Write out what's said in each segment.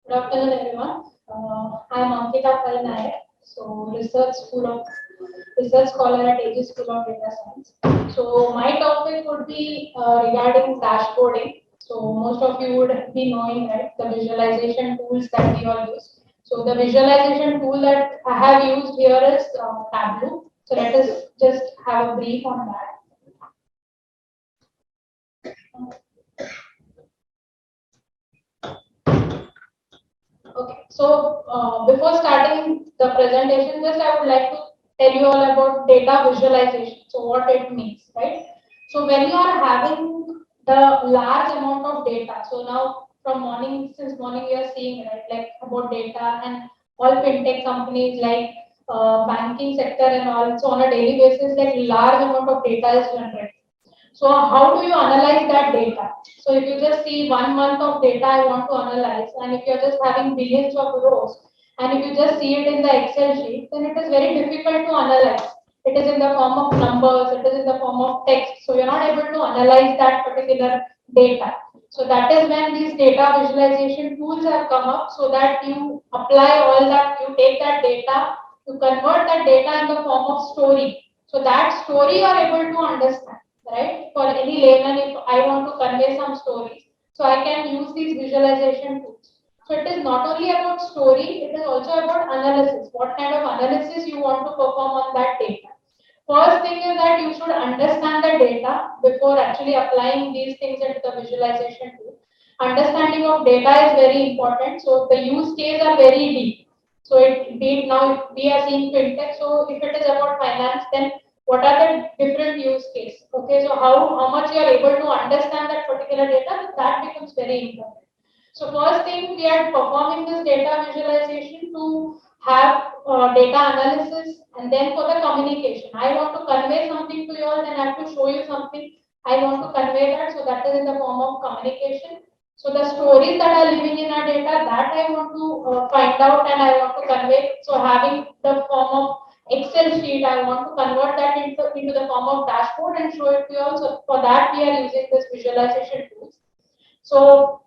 Good afternoon, everyone. I'm Ankita Pai, so research scholar at Aegis School of Data Science. So my topic would be regarding dashboarding. So most of you would be knowing, right, the visualization tools that we all use. So the visualization tool that I have used here is Tableau. So let us just have a brief on that. Okay, so before starting the presentation, just I would like to tell you all about data visualization. So what it means, right? So when you are having the large amount of data, so now from morning, since morning we are seeing, right, like about data and all fintech companies like banking sector and all, so on a daily basis, like large amount of data is generated. So how do you analyze that data? So if you just see 1 month of data I want to analyze, and if you're just having billions of rows, and if you just see it in the Excel sheet, then it is very difficult to analyze. It is in the form of numbers, it is in the form of text. So you're not able to analyze that particular data. So that is when these data visualization tools have come up so that you apply all that, you take that data, you convert that data in the form of story. So that story you are able to understand, right? For any layman, if I want to convey some stories, so I can use these visualization tools. So it is not only about story, it is also about analysis. What kind of analysis you want to perform on that data. First thing is that you should understand the data before actually applying these things into the visualization tool. Understanding of data is very important. So the use case are very deep. So it be it now if we are seeing fintech. So if it is about finance, then what are the different use case? Okay, so how much you are able to understand that particular data, that becomes very important. So first thing we are performing this data visualization to have data analysis and then for the communication. I want to convey something to you all, then I have to show you something. I want to convey that, so that is in the form of communication. So the stories that are living in our data, that I want to find out and I want to convey. So having the form of Excel sheet, I want to convert that into the form of dashboard and show it to you all. So for that, we are using this visualization tools. So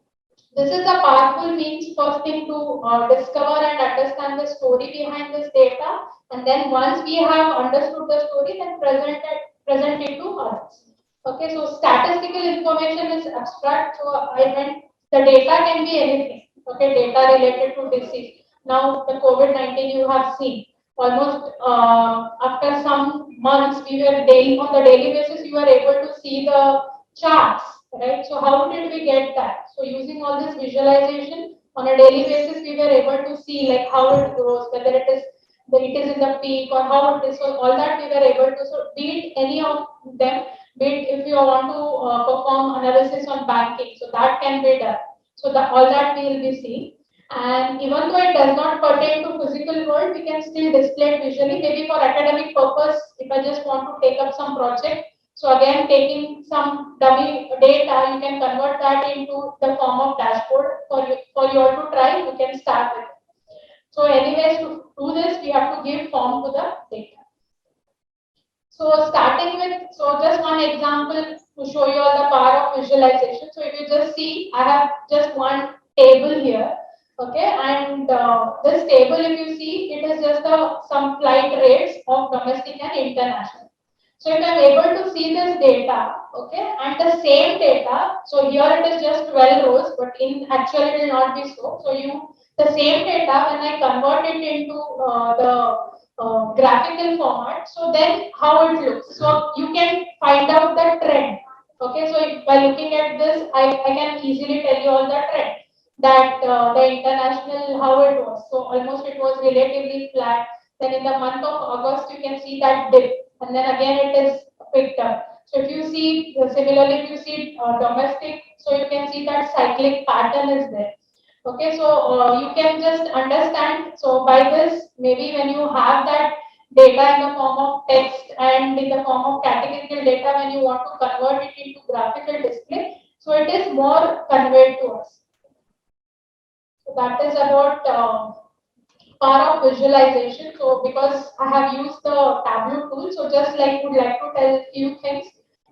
this is a powerful means first thing to discover and understand the story behind this data, and then once we have understood the story, then present it to others. Okay, so statistical information is abstract. So I meant the data can be anything. Okay, data related to disease. Now the COVID-19 you have seen almost after some months we were daily on the daily basis you were able to see the charts, right? So how did we get that? So using all this visualization on a daily basis, we were able to see like how it grows, whether it is in the peak or how it is. So all that we were able to. So be it any of them, be it if you want to perform analysis on banking, so that can be done. So all that we will be seeing. And even though it does not pertain to physical world, we can still display it visually. Maybe for academic purpose, if I just want to take up some project, so again, taking some dummy data, you can convert that into the form of dashboard for you all to try. You can start with it. So anyways, to do this, we have to give form to the data. So starting with, so just one example to show you all the power of visualization. So if you just see, I have just one table here. Okay, and this table, if you see, it is just some flight rates of domestic and international. So if I'm able to see this data, okay, and the same data, so here it is just 12 rows, but in actual it will not be so. So the same data, when I convert it into the graphical format, so then how it looks. So you can find out the trend. Okay, so by looking at this, I can easily tell you all the trend that the international, how it was. So almost it was relatively flat. Then in the month of August, you can see that dip, and then again it is picked up. So if you see, similarly, if you see domestic, so you can see that cyclic pattern is there. Okay, so you can just understand. So by this, maybe when you have that data in the form of text and in the form of categorical data, when you want to convert it into graphical display, so it is more conveyed to us. So that is about power of visualization. So because I have used the Tableau tool, so just like would like to tell few things.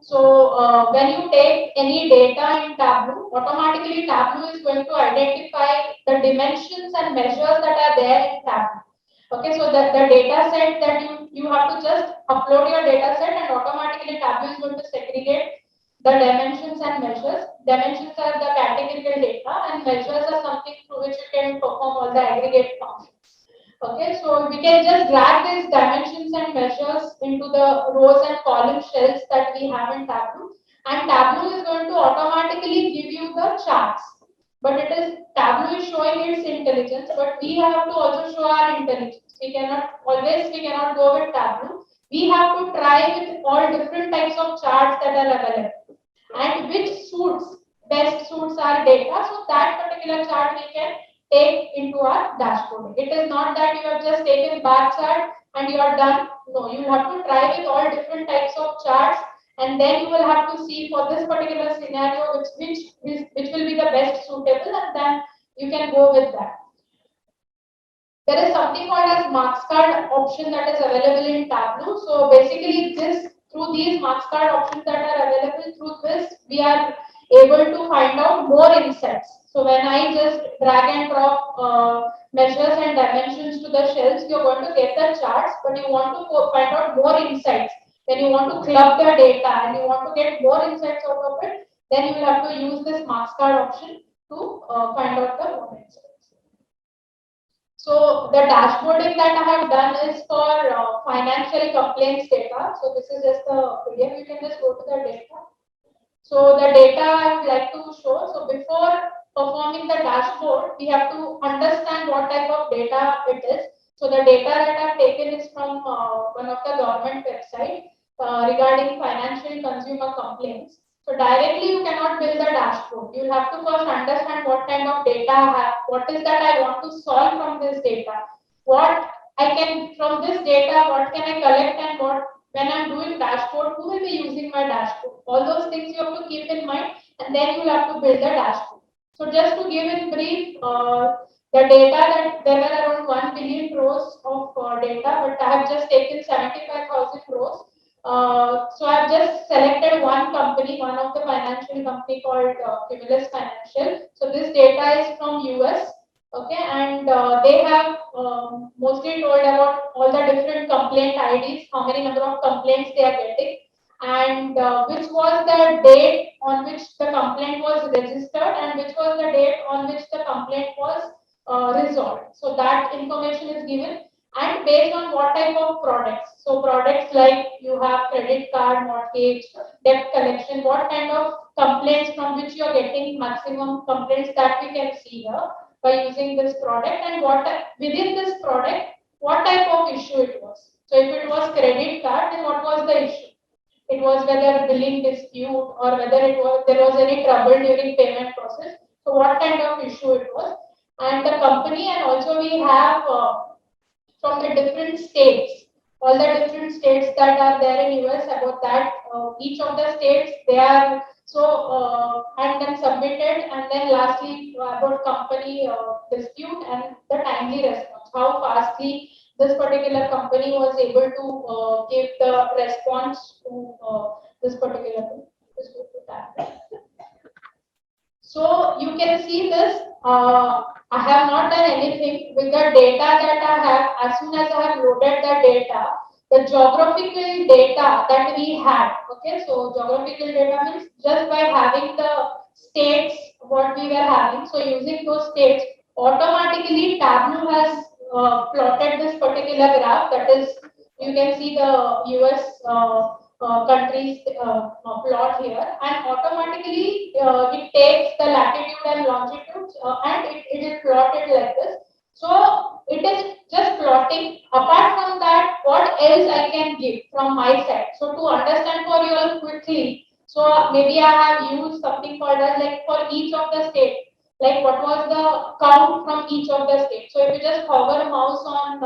So when you take any data in Tableau, automatically Tableau is going to identify the dimensions and measures that are there in Tableau. Okay, so the data set that you have to just upload your data set, and automatically Tableau is going to segregate the dimensions and measures. Dimensions are the categorical data, and measures are something through which you can perform all the aggregate functions. Okay, so we can just drag these dimensions and measures into the rows and column shells that we have in Tableau, and Tableau is going to automatically give you the charts. But it is Tableau is showing its intelligence, but we have to also show our intelligence. We cannot go with Tableau. We have to try with all different types of charts that are available, and which best suits our data. So that particular chart we can take into our dashboard. It is not that you have just taken bar chart and you are done. No, you have to try with all different types of charts, and then you will have to see for this particular scenario which will be the best suitable, and then you can go with that. There is something called as marks card option that is available in Tableau. So basically through these marks card options that are available, through this we are able to find out more insights. So when I just drag and drop measures and dimensions to the shells, you're going to get the charts, but you want to find out more insights. When you want to club the data and you want to get more insights out of it, then you will have to use this marks card option to find out the more insights. So the dashboarding that I have done is for financial complaints data. So this is just the PDF. You can just go to the data. So the data I would like to show. So before performing the dashboard, we have to understand what type of data it is. So the data that I've taken is from one of the government website regarding financial consumer complaints. So directly you cannot build the dashboard. You will have to first understand what kind of data I have, what is that I want to solve from this data, what I can from this data, what can I collect, and what when I'm doing dashboard, who will be using my dashboard. All those things you have to keep in mind, and then you will have to build the dashboard. So just to give in brief, the data that there were around 1 billion rows of data, but I have just taken 75,000 rows. So I've just selected one company, one of the financial company called Cumulus Financial. So this data is from US, okay, and they have mostly told about all the different complaint IDs, how many number of complaints they are getting, and which was the date on which the complaint was registered, and which was the date on which the complaint was resolved. So that information is given, and based on what type of products. So products like you have credit card, mortgage, debt collection, what kind of complaints from which you are getting maximum complaints, that we can see here by using this product, and what within this product, what type of issue it was. So if it was credit card, then what was the issue? It was whether billing dispute or whether there was any trouble during payment process. So what kind of issue it was, and the company, and also we have from the different states, all the different states that are there in US, about that each of the states they are so and then submitted, and then lastly about company dispute and the timely response, how fastly this particular company was able to give the response to this particular thing. Just go to that. So you can see this. I have not done anything with the data that I have. As soon as I have loaded the data, the geographical data that we had. Okay, so geographical data means just by having the states what we were having. So using those states, automatically Tableau has plotted this particular graph. That is, you can see the US. Countries plot here, and automatically it takes the latitude and longitude and it is plotted like this. So it is just plotting. Apart from that, what else I can give from my side? So to understand for you all quickly, so maybe I have used something called as like for each of the state, like what was the count from each of the states. So if you just hover a mouse on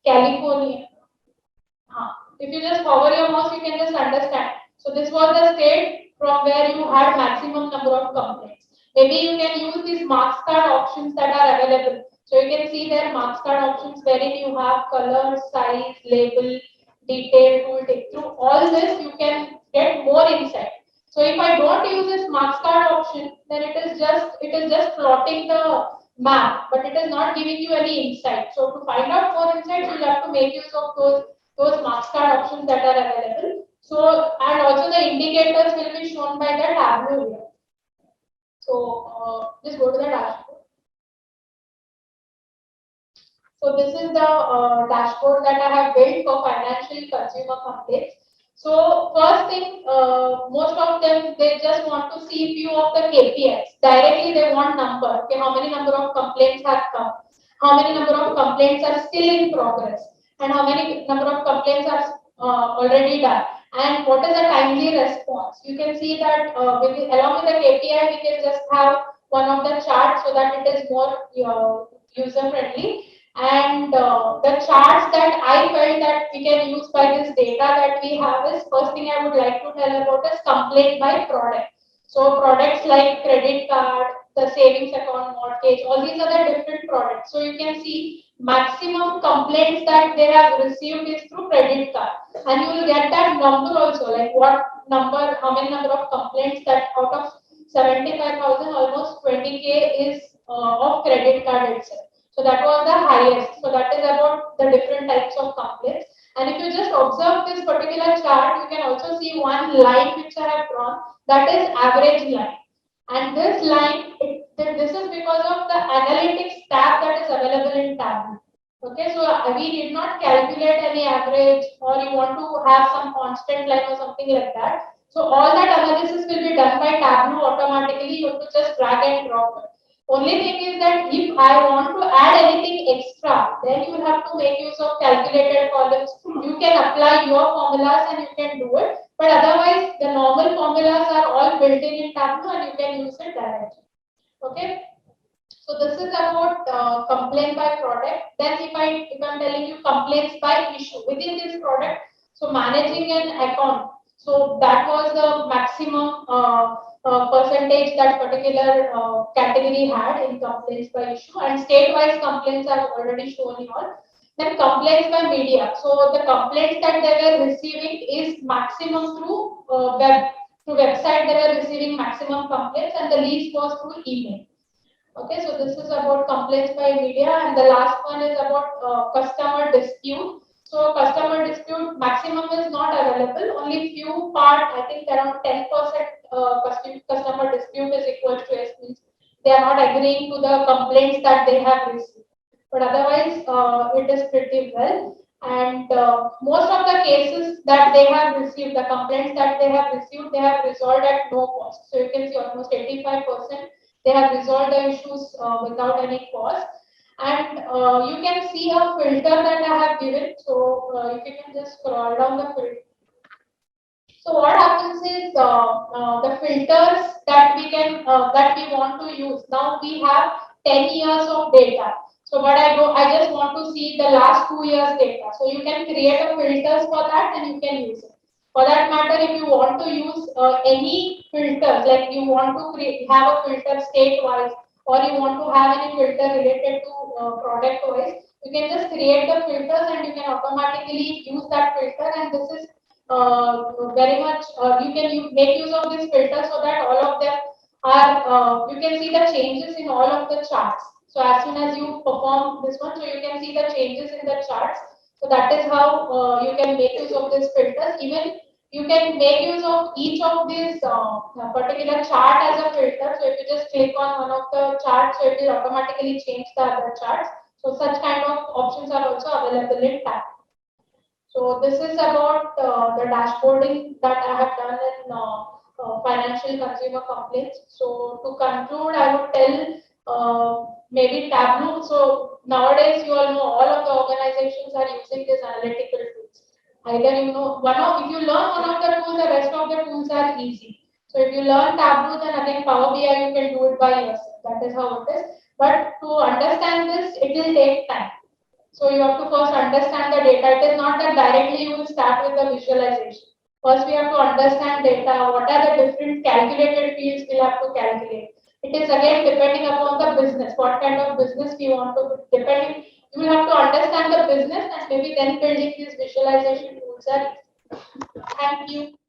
California, if you just hover your mouse, you can just understand. So this was the state from where you had maximum number of complaints. Maybe you can use these marks card options that are available. So you can see there marks card options wherein you have color, size, label, detailed tooltip. Through all this, you can get more insight. So if I don't use this marks card option, then it is just plotting the map, but it is not giving you any insight. So to find out more insights, you'll have to make use of those marks card options that are available. So and also the indicators will be shown by the Tableau here. So just go to the dashboard. So this is the dashboard that I have built for financial consumer complaints. So first thing, most of them, they just want to see few of the KPIs. Directly they want number. Okay, how many number of complaints have come? How many number of complaints are still in progress? And how many number of complaints are already done? And what is the timely response? You can see that along with the KPI, we can just have one of the charts so that it is more user friendly. And the charts that I felt that we can use by this data that we have is, first thing I would like to tell about is complaint by product. So products like credit card, the savings account, mortgage, all these are the different products. So you can see maximum complaints that they have received is through credit card, and you will get that number also, like what number, how many number of complaints that out of 75,000, almost 20K is of credit card itself. So that was the highest. So that is about the different types of complaints. And if you just observe this particular chart, you can also see one line which I have drawn, that is average line. And this line, this is because of the analytics tab that is available in Tableau. Okay, so we did not calculate any average, or you want to have some constant line or something like that. So all that analysis will be done by Tableau automatically. You have to just drag and drop it. Only thing is that if I want to add anything extra, then you will have to make use of calculated columns. You can apply your formulas and you can do it. But otherwise, the normal formulas are all built in Tableau and you can use it directly. Okay. So this is about complaint by product. Then if I'm telling you complaints by issue within this product, so managing an account. So that was the maximum percentage that particular category had in complaints by issue, and state-wise complaints are already shown here. Then complaints by media. So the complaints that they were receiving is maximum through through website. They were receiving maximum complaints, and the least was through email. Okay, so this is about complaints by media, and the last one is about customer dispute. So customer dispute maximum is not available. Only few part, I think around 10% customer dispute is equal to S, means they are not agreeing to the complaints that they have received. But otherwise, it is pretty well. And most of the cases that they have received, the complaints that they have received, they have resolved at no cost. So you can see almost 85%. They have resolved the issues without any cost. And you can see a filter that I have given. So if you can just scroll down the filter. So what happens is the filters that we want to use. Now we have 10 years of data. So but I just want to see the last 2 years data. So you can create a filters for that and you can use it. For that matter, if you want to use any filters, like you want to have a filter state-wise, or you want to have any filter related to product-wise, you can just create the filters and you can automatically use that filter. And this is very much, you can make use of this filter so that all of them are, you can see the changes in all of the charts. So as soon as you perform this one, so you can see the changes in the charts. So that is how you can make use of these filters. Even you can make use of each of these particular chart as a filter. So if you just click on one of the charts, so it will automatically change the other charts. So such kind of options are also available in Tab. So this is about the dashboarding that I have done in financial consumer complaints. So to conclude, I would tell maybe Tableau. So nowadays, you all know all of the organizations are using these analytical tools. Either you know if you learn one of the tools, the rest of the tools are easy. So if you learn Tableau, then again Power BI you can do it by yourself. That is how it is. But to understand this, it will take time. So you have to first understand the data. It is not that directly you will start with the visualization. First, we have to understand data. What are the different calculated fields we'll have to calculate? It is again depending upon the business. What kind of business we want to depending. You will have to understand the business and maybe then building these visualization tools tools are easy. Thank you.